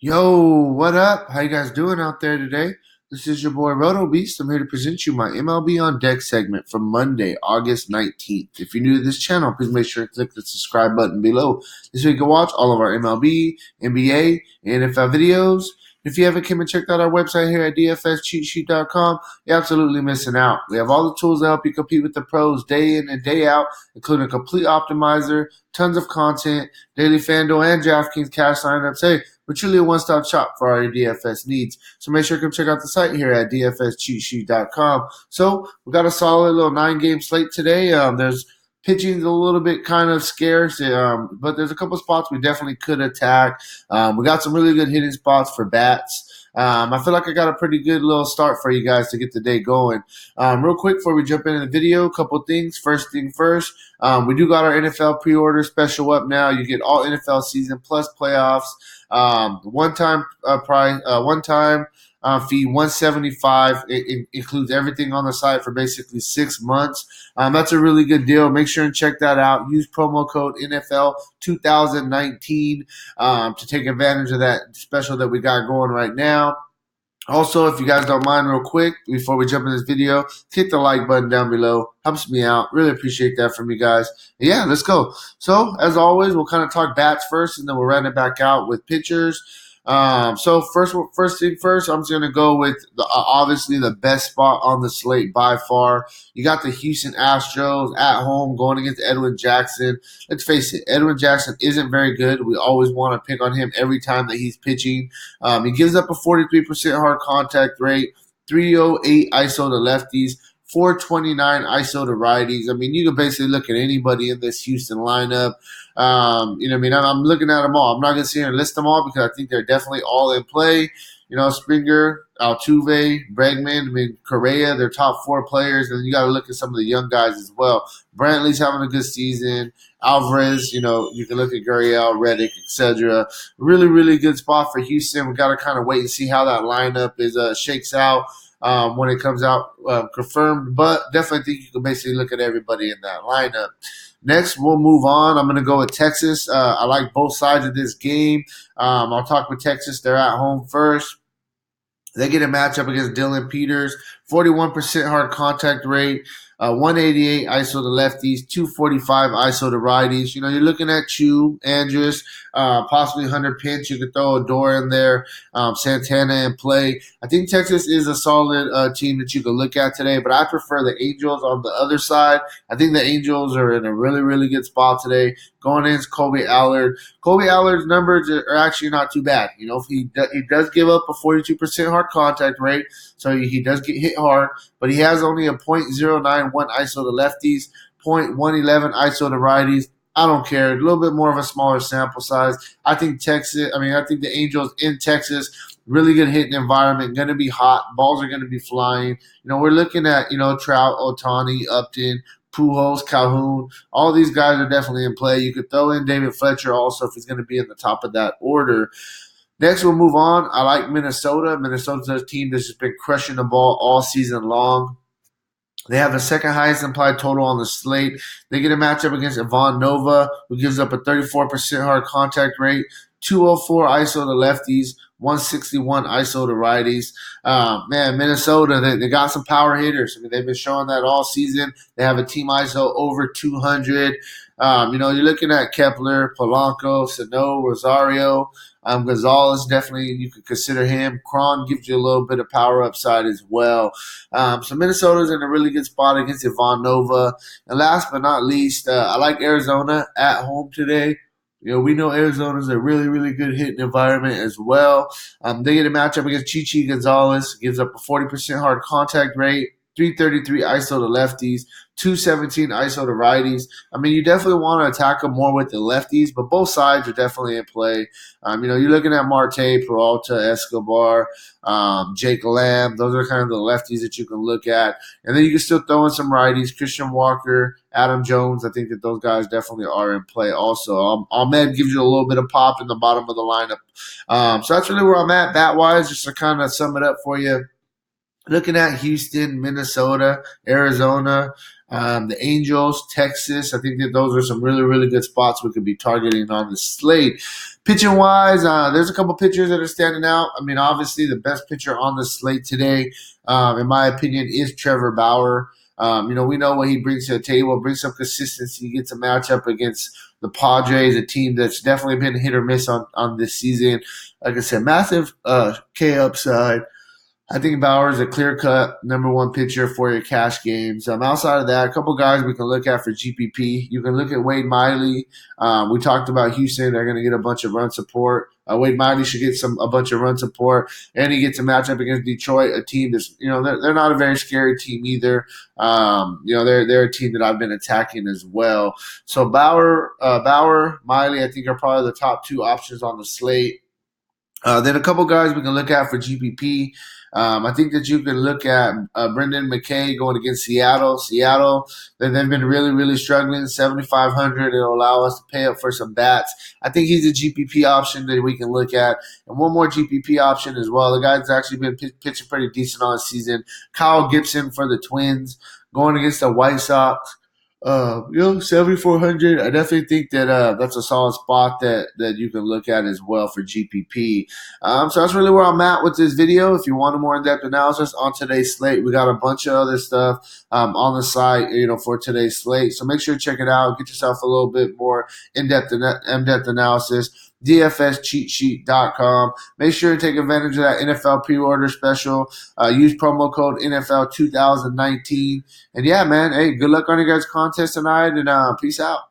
Yo, what up? How you guys doing out there today? This is your boy Roto Beast. I'm here to present you my MLB On Deck segment from Monday, August 19th. If you're new to this channel, please make sure to click the subscribe button below. This way you can watch all of our MLB, NBA, and NFL videos. If you haven't come and checked out our website here at dfscheatsheet.com, you're absolutely missing out. We have all the tools to help you compete with the pros day in and day out, including a complete optimizer, tons of content, daily FanDuel and DraftKings cash lineups. Hey, we're truly a one-stop shop for all your DFS needs. So make sure to come check out the site here at dfscheatsheet.com. So we got a solid little 9-game slate today. There's pitching's a little bit kind of scarce, but there's a couple spots we definitely could attack. We got some really good hitting spots for bats. I feel like I got a pretty good little start for you guys to get the day going. Real quick before we jump into the video, a couple things. First thing first, we do got our NFL pre-order special up now. You get all NFL season plus playoffs. One-time price, one-time fee, $175. It includes everything on the site for basically 6 months. That's a really good deal. Make sure and check that out. Use promo code NFL 2019 to take advantage of that special that we got going right now. Also, if you guys don't mind, real quick, before we jump in this video, hit the like button down below. Helps me out. Really appreciate that from you guys. Yeah, let's go. So, as always, we'll kind of talk bats first, and then we'll run it back out with pitchers. So first thing first, I'm just gonna go with obviously the best spot on the slate by far. You got the Houston Astros at home going against Edwin Jackson. Let's face it, Edwin Jackson isn't very good. We always want to pick on him every time that he's pitching. He gives up a 43% hard contact rate, 308 ISO to lefties, 429 ISO to righties. I mean, you can basically look at anybody in this Houston lineup. I'm looking at them all. I'm not going to sit here and list them all because I think they're definitely all in play. Springer, Altuve, Bregman, Correa, they're top 4 players. And you got to look at some of the young guys as well. Brantley's having a good season. Alvarez, you can look at Gurriel, Reddick, etc. Really, really good spot for Houston. We got to kind of wait and see how that lineup shakes out. When it comes out confirmed, but definitely think you can basically look at everybody in that lineup. Next, we'll move on. I'm going to go with Texas. I like both sides of this game. I'll talk with Texas. They're at home first. They get a matchup against Dylan Peters, 41% hard contact rate, 188 ISO to lefties, 245 ISO to righties. You're looking at Chu, Andrus, possibly Hunter Pinch. You could throw a door in there, Santana in play. I think Texas is a solid team that you could look at today, but I prefer the Angels on the other side. I think the Angels are in a really, really good spot today. Going in is Colby Allard. Colby Allard's numbers are actually not too bad. He does give up a 42% hard contact rate, so he does get hit hard, but he has only a .091 ISO to lefties, .111 ISO to righties. I don't care. A little bit more of a smaller sample size. I think the Angels in Texas, really good hitting environment, going to be hot. Balls are going to be flying. We're looking at, Trout, Otani, Upton, Pujols, Calhoun. All these guys are definitely in play. You could throw in David Fletcher also if he's going to be in the top of that order. Next, we'll move on. I like Minnesota. Minnesota's a team that's just been crushing the ball all season long. They have the second highest implied total on the slate. They get a matchup against Ivan Nova, who gives up a 34% hard contact rate, 204 ISO to lefties, 161 ISO to righties. Minnesota, they got some power hitters. They've been showing that all season. They have a team ISO over 200. You're looking at Kepler, Polanco, Sano, Rosario, Gonzalez. Definitely, you could consider him. Cron gives you a little bit of power upside as well. So Minnesota's in a really good spot against Ivan Nova. And last but not least, I like Arizona at home today. We know Arizona's a really, really good hitting environment as well. They get a matchup against Chichi Gonzalez. Gives up a 40% hard contact rate, 333 ISO to lefties, 217 ISO to righties. You definitely want to attack them more with the lefties, but both sides are definitely in play. You're looking at Marte, Peralta, Escobar, Jake Lamb. Those are kind of the lefties that you can look at. And then you can still throw in some righties, Christian Walker, Adam Jones. I think that those guys definitely are in play also. Ahmed gives you a little bit of pop in the bottom of the lineup. So that's really where I'm at bat-wise, just to kind of sum it up for you. Looking at Houston, Minnesota, Arizona, The Angels, Texas. I think that those are some really, really good spots we could be targeting on the slate. Pitching wise, there's a couple pitchers that are standing out. I mean, obviously, the best pitcher on the slate today, in my opinion, is Trevor Bauer. We know what he brings to the table, brings some consistency, gets a matchup against the Padres, a team that's definitely been hit or miss on this season. Like I said, massive K upside. I think Bauer is a clear-cut number one pitcher for your cash games. Outside of that, a couple guys we can look at for GPP. You can look at Wade Miley. We talked about Houston; they're going to get a bunch of run support. Wade Miley should get a bunch of run support, and he gets a matchup against Detroit, a team that's they're not a very scary team either. They're a team that I've been attacking as well. So Bauer, Miley, I think are probably the top two options on the slate. Then a couple guys we can look at for GPP. I think that you can look at Brendan McKay going against Seattle. Seattle, they've been really, really struggling. 7,500. It'll allow us to pay up for some bats. I think he's a GPP option that we can look at. And one more GPP option as well. The guy's actually been pitching pretty decent all season. Kyle Gibson for the Twins going against the White Sox. 7,400. I definitely think that that's a solid spot that you can look at as well for GPP. So that's really where I'm at with this video. If you want a more in-depth analysis on today's slate, we got a bunch of other stuff on the site, for today's slate. So make sure to check it out. Get yourself a little bit more in-depth analysis. DFSCheatSheet.com. Make sure to take advantage of that NFL pre-order special. Use promo code NFL 2019. And yeah, man, hey, good luck on your guys' contest tonight, and peace out.